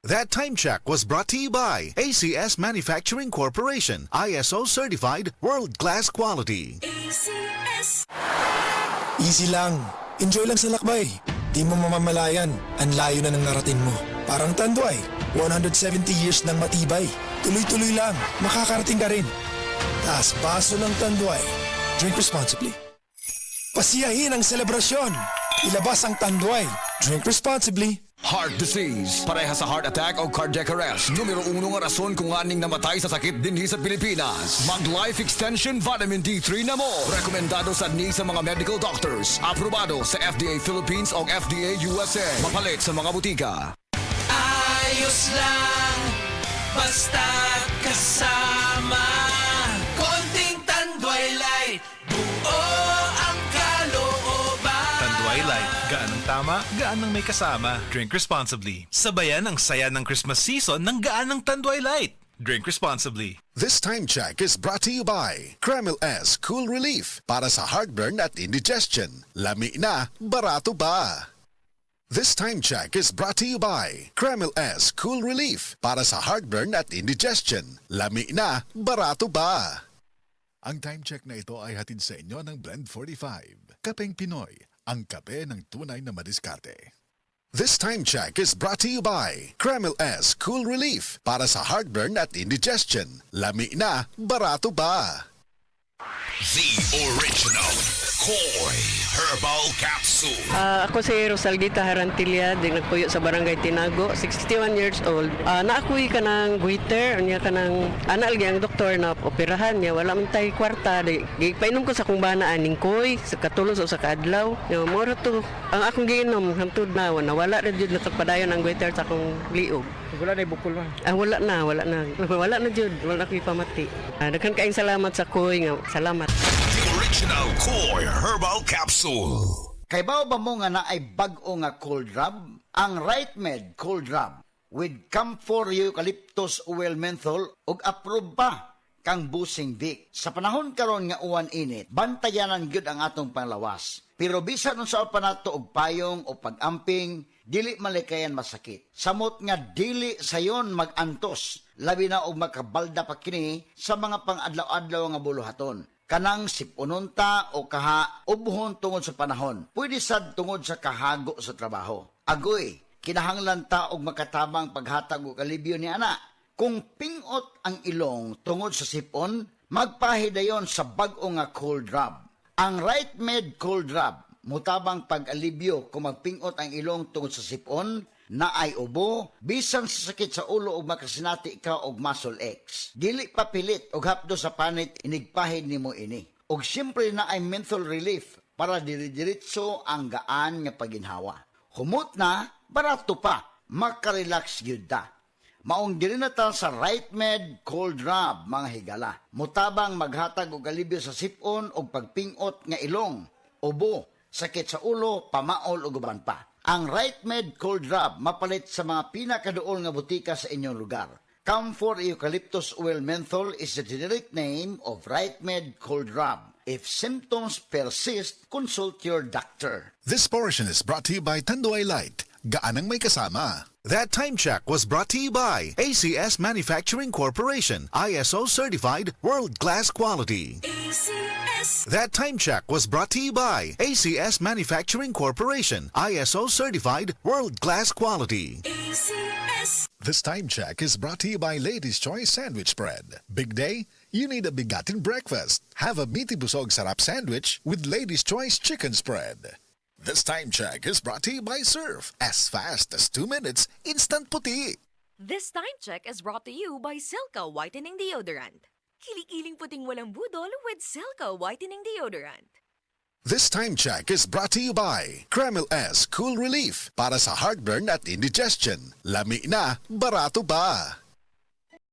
That time check was brought to you by ACS Manufacturing Corporation, ISO certified world-class quality. ACS. Easy lang. Enjoy lang sa lakbay. Di mo mamamalayan, ang layo na ng narating mo. Parang Tanduay, 170 years ng matibay. Tuloy-tuloy lang, makakarating ka rin. Taas baso ng Tanduay. Drink responsibly. Pasiyahin ang selebrasyon. Ilabas ang Tanduay. Drink responsibly. Heart disease, parehas sa heart attack o cardiac arrest. Numero 1 nga rason kung aning namatay sa sakit din sa Pilipinas. Mag Life Extension Vitamin D3 na mo. Rekomendado sa sa mga medical doctors. Aprobado sa FDA Philippines o FDA USA. Mapalit sa mga butika. Ayos lang, basta kasama. Konting Tanduay Light, buo ang kalooban. Tanduay Light, gaan ng tama, gaan ng may kasama. Drink responsibly. Sabayan ang saya ng Christmas season ng gaan ng Tanduay Light. Drink responsibly. This time check is brought to you by Kremil S Cool Relief para sa heartburn at indigestion. Lami na, barato ba? This time check is brought to you by Kremil S Cool Relief para sa heartburn at indigestion. Lami na, barato ba? Ang time check na ito ay hatid sa inyo ng Blend 45. Kapeng Pinoy, ang kape ng tunay na madiskarte. This time check is brought to you by Kremil S Cool Relief para sa heartburn at indigestion. Lami na, barato ba? The original Koi Herbal Capsule. Ako si Rosaldita Harantilla, di nagpuyo sa Barangay Tinago, 61 years old. Naakuy ka ng goiter, niya ka ng analgi ang doktor na operahan niya, wala man tayo kwarta. Painom ko sa kung bana aning koy, sa katulos o sa kaadlaw. Moro to, ang akong giinom, hantod na, nawala rin yun nakapadayon ang goiter sa akong liog. Wala na ibukol man. Wala na. Wala na jud, wala na ko'y pamati. Daghan kaayong salamat sa koy nga, salamat. The original Koi Herbal Capsule. Kay bao ba mo nga na ay bag-o nga cold rub? Ang Right Med Cold Rub with Camphor Eucalyptus Oil Menthol ug approve pa kang busing Vic. Sa panahon karon nga uwan init, bantayanan gyud ang atong panglawas. Pero bisan unsa pa nato og payong o pag-amping, dili malikayan masakit. Samot nga dili sayon mag-antos, labi na og makabalda pa kini sa mga pang-adlaw-adlaw nga buluhaton. Kanang sipununta o kaha ubuhon tungod sa panahon. Pwede sad tungod sa kahago sa trabaho. Agoy, kinahanglan ta og makatabang paghatag og alibyo ni ana. Kung pingot ang ilong tungod sa sipon, magpahidayon sa bag-o nga cold rub. Ang Right Med Cold Rub, mutabang pag-alibyo kung magpingot ang ilong tungod sa sipon, na ay ubo, bisan sa sakit sa ulo o makasinati ka og muscle X. Dili papilit og hapdo sa panit inigpahid nimo ini. Og siyempre na ay menthol relief para diri-diritso ang gaan nga paginhawa. Humot na, barato pa, makarelax gyud ta. Maong diri na ta sa Right Med Cold Rub, mga higala. Mutabang maghatag og alibyo sa sipon og pagpingot nga ilong, ubo, sakit sa ulo, pamaol ug uban pa. Ang Right Med Cold Rub mapalit sa mga pinakaduol nga butika sa inyong lugar. Camphor Eucalyptus Oil Menthol is the generic name of Right Med Cold Rub. If symptoms persist, consult your doctor. This portion is brought to you by Tanduay Light. Gaan ang may kasama. That time check was brought to you by ACS Manufacturing Corporation, ISO certified world-class quality. ACS. That time check was brought to you by ACS Manufacturing Corporation, ISO certified world-class quality. ACS. This time check is brought to you by Ladies' Choice Sandwich Bread. Big day? You need a bigatin breakfast. Have a meaty busog sarap sandwich with Ladies' Choice Chicken Spread. This time check is brought to you by Surf. As fast as 2 minutes, instant puti. This time check is brought to you by Silca Whitening Deodorant. Kilig-iling puting walang budol with Silca Whitening Deodorant. This time check is brought to you by Kremil S Cool Relief para sa heartburn at indigestion. Lami na, barato ba?